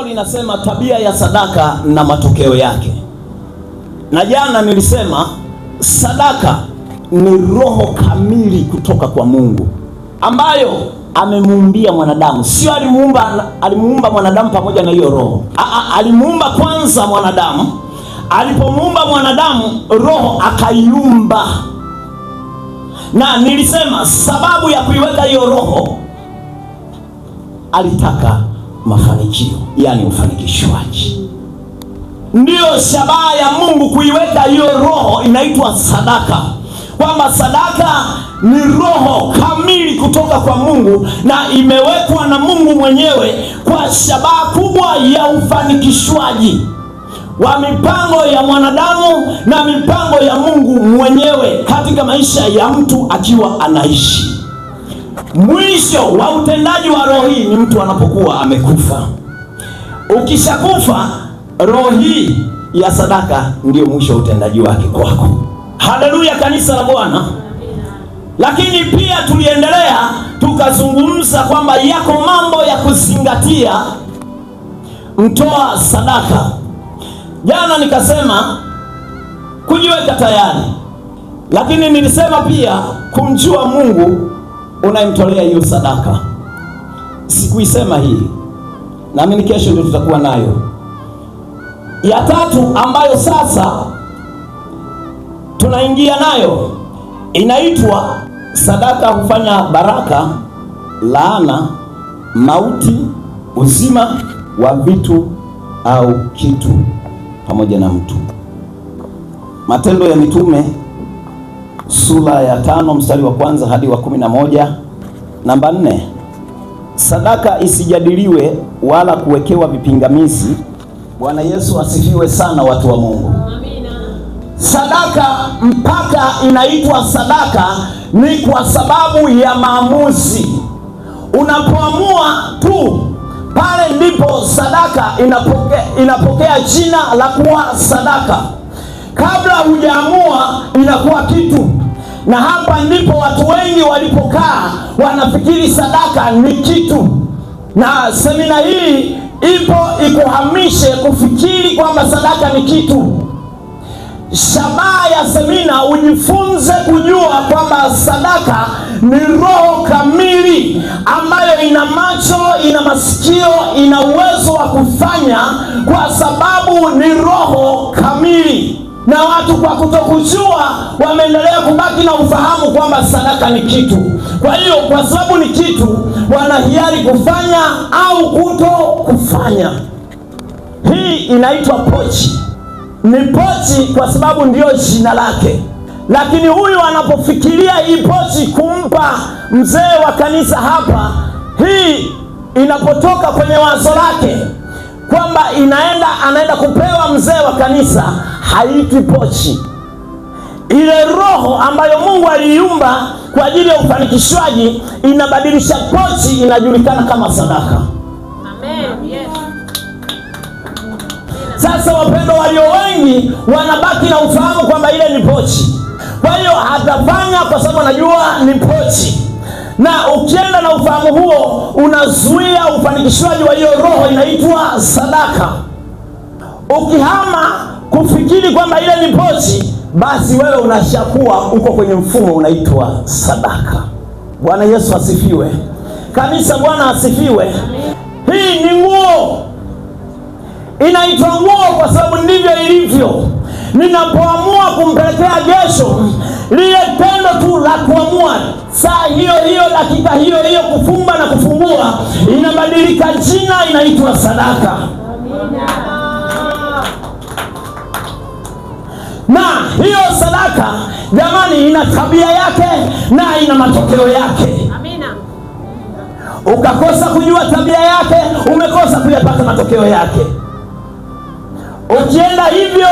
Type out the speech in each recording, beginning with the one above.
linasema tabia ya sadaka na matokeo yake. Na jana nilisema sadaka ni roho kamili kutoka kwa Mungu ambayo amemuumbia mwanadamu. Sio alimuumba mwanadamu pamoja na hiyo roho. Alimuumba kwanza mwanadamu. Alipomuumba mwanadamu, roho akaiumba. Na nilisema sababu ya kuiweka hiyo roho, alitaka mafanikio, yani ufanikishwaji. Ndiyo shabaha ya Mungu kuiweka hiyo roho, inaitwa sadaka. Kwamba sadaka ni roho kamili kutoka kwa Mungu na imewekwa na Mungu mwenyewe kwa shabaha kubwa ya ufanikishwaji wa mipango ya mwanadamu na mipango ya Mungu mwenyewe katika maisha ya mtu akiwa anaishi. Mwisho wa utendaji wa roho hii ni mtu anapokuwa amekufa. Ukishakufa, roho hii ya sadaka ndio mwisho wa utendaji wake kwako. Haleluya, kanisa la Bwana. Lakini pia tuliendelea tukazungumza kwamba yako mambo ya kuzingatia mtoa sadaka. Jana nikasema kujiweka tayari, lakini nilisema pia kumjua Mungu unayemtolea hiyo sadaka. Sikuisema hii, naamini kesho ndio tutakuwa nayo. Ya tatu ambayo sasa tunaingia nayo inaitwa sadaka hufanya baraka, laana, mauti, uzima wa vitu au kitu pamoja na mtu. Matendo ya Mitume sura ya 5 mstari wa 1 hadi wa 11. Namba 4, sadaka isijadiliwe wala kuwekewa vipingamizi. Bwana Yesu asifiwe sana, watu wa Mungu. Amina. Sadaka mpaka inaitwa sadaka ni kwa sababu ya maamuzi. Unapoamua tu, pale ndipo sadaka inapokea jina la kuwa sadaka. Kabla hujaamua inakuwa kitu. Na hapa ndipo watu wengi walipokaa wanafikiri sadaka ni kitu. Na semina hii ikuhamishe kufikiri kwamba sadaka ni kitu. Shabaha ya semina ujifunze kujua kwamba sadaka ni roho kamili ambayo ina macho, ina masikio, ina uwezo wa kufanya, kwa sababu ni roho kamili. Na watu kwa kutokujua wameendelea kubaki na ufahamu kwamba sadaka ni kitu. Kwa hiyo kwa sababu ni kitu, wanahiari kufanya au kuto kufanya. Hii inaitwa pochi. Ni pochi kwa sababu ndiyo jina lake. Lakini huyu anapofikiria hii pochi kumpa mzee wa kanisa hapa, hii inapotoka kwenye wazo lake kwamba anaenda kupewa mzee wa kanisa, haitwi pochi. Ile roho ambayo Mungu aliiumba kwa ajili ya ufanikishwaji inabadilisha pochi, inajulikana kama sadaka. Amen. Yes. Sasa wapendwa, walio wengi wanabaki na ufahamu kwamba ile ni pochi. Kwa hiyo hatafanya kwa sababu anajua ni pochi. Na ukienda na ufahamu huo, unazuia ufanikishwaji wa hiyo roho inaitwa sadaka. Ukihama kufikiri kwamba ile ni pochi, basi wewe unashakuwa uko kwenye mfumo unaitwa sadaka. Bwana Yesu asifiwe. Kanisa, Bwana asifiwe. Hii ni nguo. Inaitwa nguo kwa sababu ndivyo ilivyo. Ninapoamua kumpelekea Gesho, lile tendo tu la kuamua, saa hiyo hiyo, dakika hiyo hiyo, kufumba na kufungua, inabadilika jina, inaitwa sadaka. Amina. Na hiyo sadaka, jamani, ina tabia yake na ina matokeo yake. Amina. Ukakosa kujua tabia yake, umekosa kuyapata matokeo yake. Ukienda hivyo,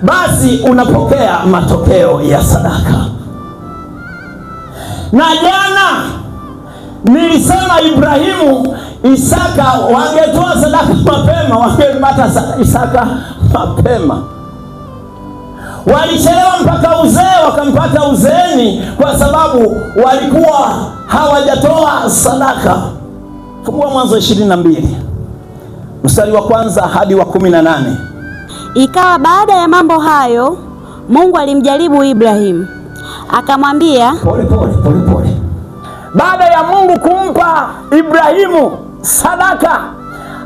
basi unapokea matokeo ya sadaka. Na jana nilisema Ibrahimu, Isaka wangetoa sadaka mapema, wangepata Isaka mapema. Walichelewa mpaka uzee, wakampata uzeeni kwa sababu walikuwa hawajatoa sadaka. Fungua Mwanzo 22. mstari wa 1 hadi wa 18. Ikawa baada ya mambo hayo, Mungu alimjaribu Ibrahimu, akamwambia pole. Baada ya Mungu kumpa Ibrahimu sadaka,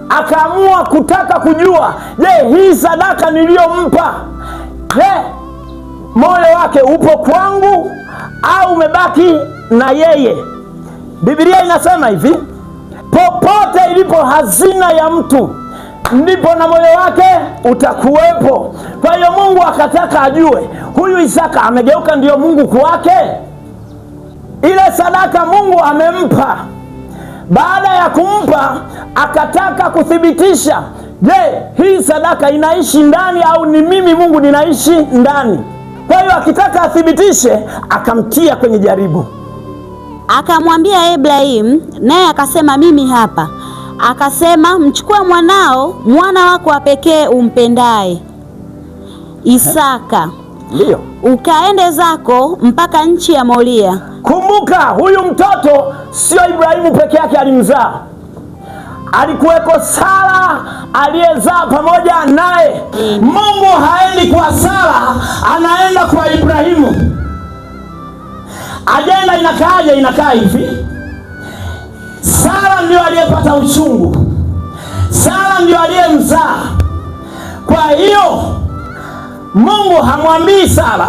akaamua kutaka kujua, je, hii sadaka niliyompa, je, moyo wake upo kwangu au umebaki na yeye? Biblia inasema hivi, popote ilipo hazina ya mtu ndipo na moyo wake utakuwepo. Kwa hiyo Mungu akataka ajue, huyu Isaka amegeuka ndio Mungu kwake? Ile sadaka Mungu amempa. Baada ya kumpa, akataka kuthibitisha, je, hii sadaka inaishi ndani au ni mimi Mungu ninaishi ndani? Kwa hiyo akitaka athibitishe, akamtia kwenye jaribu. Akamwambia Ibrahimu, naye akasema, mimi hapa. Akasema, mchukua mwanao, mwana wako wa pekee umpendaye, Isaka, ndio, ukaende zako mpaka nchi ya Moria. Kumbuka, huyu mtoto sio Ibrahimu peke yake alimzaa, alikuweko Sara aliyezaa pamoja naye. Mungu haendi kwa Sara, anaenda kwa Ibrahimu. Ajenda inakaaje? Inakaa hivi: Sara ndio aliyepata uchungu, Sara ndio aliyemzaa. Kwa hiyo Mungu hamwambii Sara,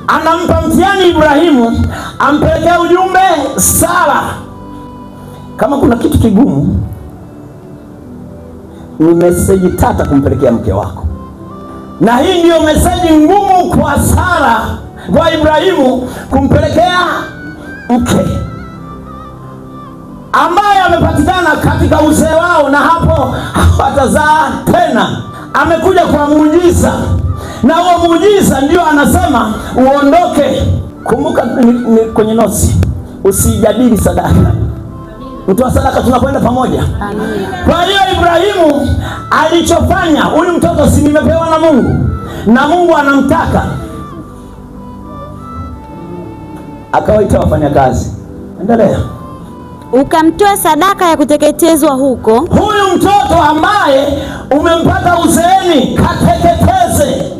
anampa mtihani Ibrahimu, ampelekea ujumbe Sara. Kama kuna kitu kigumu, ni meseji tata kumpelekea mke wako, na hii ndiyo meseji ngumu kwa Sara, kwa Ibrahimu kumpelekea mke ambaye amepatikana katika uzee wao, na hapo hawatazaa tena. Amekuja kwa muujiza, na huo muujiza ndio anasema uondoke. Kumbuka ni kwenye nosi, usijadili sadaka. Mtoa sadaka tunakwenda pamoja. Kwa hiyo Ibrahimu alichofanya, huyu mtoto si nimepewa na Mungu, na Mungu anamtaka, akawaita wafanyakazi. Endelea. Ukamtoa sadaka ya kuteketezwa huko. Huyu mtoto ambaye umempata uzeeni, kateketeze.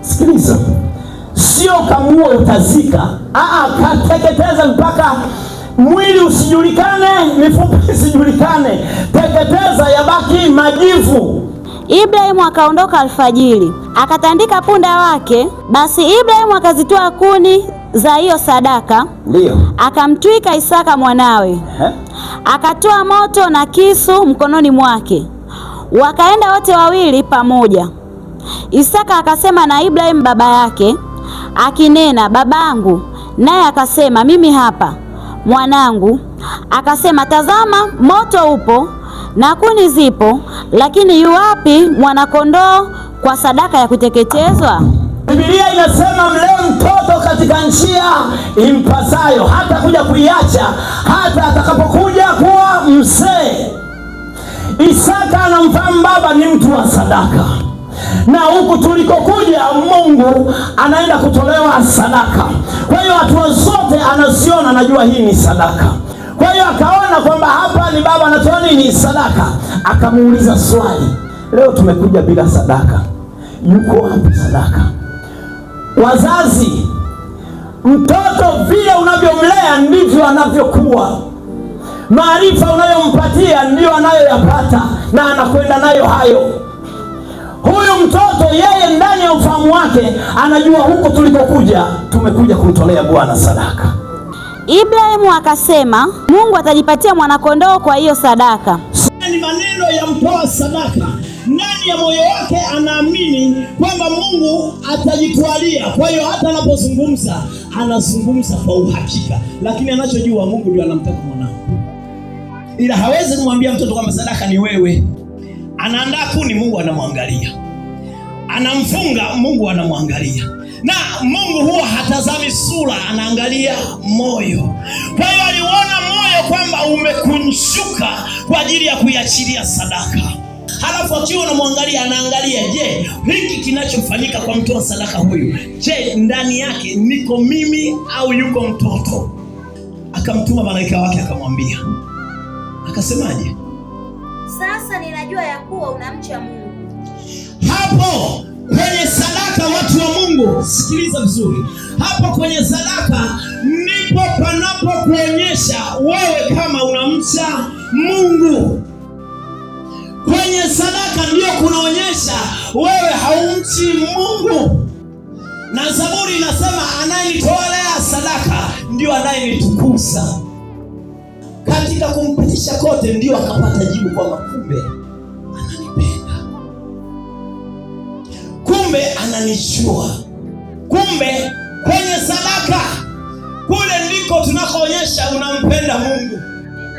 Sikiliza, sio kamuo utazika, kateketeze mpaka mwili usijulikane, mifupa isijulikane, teketeza, yabaki majivu. Ibrahimu akaondoka alfajiri, akatandika punda wake. Basi Ibrahimu akazitoa kuni za hiyo sadaka, ndio, akamtwika Isaka mwanawe. Akatoa moto na kisu mkononi mwake, wakaenda wote wawili pamoja. Isaka akasema na Ibrahimu baba yake akinena, babangu. Naye akasema, mimi hapa mwanangu. Akasema, tazama, moto upo na kuni zipo, lakini yuwapi mwanakondoo kwa sadaka ya kuteketezwa? Biblia inasema mlee mtoto katika njia impasayo, hata kuja kuiacha hata atakapokuja kuwa mzee. Isaka anamfahamu baba ni mtu wa sadaka, na huku tulikokuja Mungu anaenda kutolewa sadaka. Kwa hiyo hatua zote anaziona, anajua hii ni sadaka. Kwa hiyo akaona kwamba hapa ni baba anatoa nini? Sadaka. Akamuuliza swali, leo tumekuja bila sadaka, yuko wapi sadaka? Wazazi, mtoto vile unavyomlea ndivyo anavyokuwa. Maarifa unayompatia ndiyo anayoyapata na anakwenda nayo hayo. Huyu mtoto yeye ndani ya ufahamu wake anajua huko tulikokuja tumekuja kumtolea Bwana sadaka. Ibrahimu akasema, Mungu atajipatia mwanakondoo kwa hiyo sadaka. Ni maneno ya mtoa sadaka. Ndani ya moyo wake anaamini kwamba Mungu atajitwalia. Kwa hiyo hata anapozungumza, anazungumza kwa uhakika, lakini anachojua Mungu ndiye anamtaka mwanao. Ila hawezi kumwambia mtoto kwamba sadaka ni wewe. Anaandaa kuni, Mungu anamwangalia. Anamfunga, Mungu anamwangalia. Na Mungu huwa hatazami sura, anaangalia moyo. Kwa hiyo aliona moyo kwamba umekunjuka kwa ajili ya kuiachilia sadaka. Halafu akiwa anamwangalia, anaangalia, je, hiki kinachofanyika kwa mtoa sadaka huyu, je, ndani yake niko mimi au yuko mtoto? Akamtuma malaika wake akamwambia. Akasemaje? Sasa ninajua ya kuwa unamcha Mungu. Hapo kwenye sadaka, watu wa Mungu, sikiliza vizuri. Hapo kwenye sadaka ndipo panapokuonyesha wewe kama unamcha Mungu. Kwenye sadaka ndio kunaonyesha wewe haumchi Mungu. Na Zaburi inasema anayenitolea sadaka ndio anayenitukuza. Katika kumpitisha kote ndio akapata jibu kwamba kumbe ananipenda, kumbe ananijua. Kumbe kwenye sadaka kule ndiko tunakoonyesha unampenda Mungu.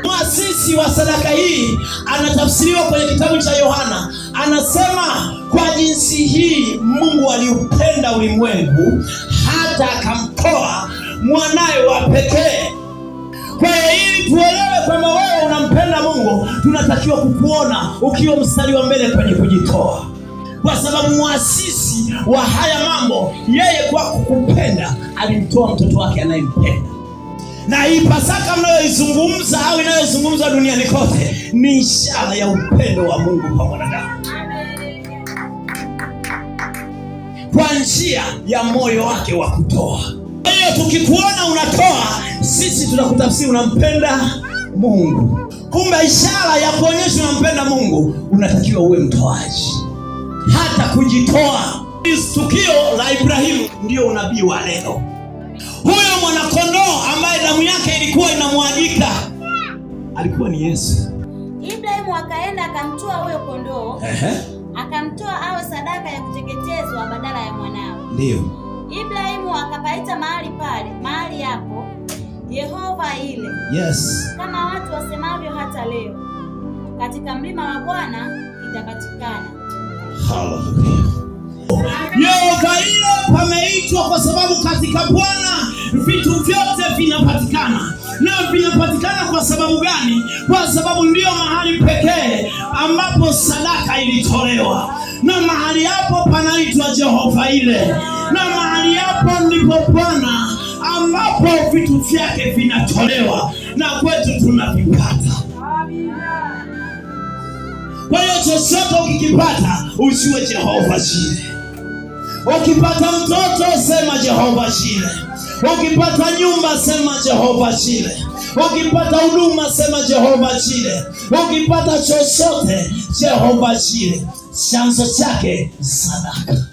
Mwasisi wa sadaka hii anatafsiriwa kwenye kitabu cha Yohana, anasema kwa jinsi hii Mungu aliupenda ulimwengu hata akamtoa mwanawe wa pekee. Kwa hiyo ili tuelewe kwamba wewe unampenda Mungu, tunatakiwa kukuona ukiwa mstari wa mbele kwenye kujitoa, kwa sababu mwasisi wa haya mambo, yeye kwa kukupenda alimtoa mtoto wake anayempenda. Na hii Pasaka mnayoizungumza au inayozungumzwa duniani kote ni ishara ya upendo wa Mungu kwa mwanadamu, kwa njia ya moyo wake wa kutoa. Kwa hiyo tukikuona unatoa, sisi tunakutafsiri unampenda Mungu. Kumbe ishara ya kuonyesha unampenda Mungu, unatakiwa uwe mtoaji, hata kujitoa. Tukio la Ibrahimu ndio unabii wa leo. Huyo mwanakondoo ambaye damu yake ilikuwa inamwagika alikuwa ni Yesu. Ibrahimu akaenda akamtoa huyo kondoo, akamtoa awe sadaka ya kuteketezwa badala ya mwanawe. Ndio. Ibrahimu akapaita mahali hapo Yehova ile. Yes. Kama watu wasemavyo hata leo, katika mlima wa Bwana itapatikana. Hallelujah. Yehova ile pameitwa kwa sababu katika Bwana vitu vyote vinapatikana. Na vinapatikana kwa sababu gani? Kwa sababu ndio mahali pekee ambapo sadaka ilitolewa, na mahali hapo panaitwa Jehova ile, na mahali hapo ndipo Bwana ambapo vitu vyake vinatolewa na kwetu tunavipata. Kwa hiyo chochote ukikipata usiwe Jehova Jire. Ukipata mtoto sema Jehova Jire. Ukipata nyumba sema Jehova Jire. Ukipata huduma sema Jehova Jire. Ukipata chochote Jehova Jire. Chanzo chake sadaka.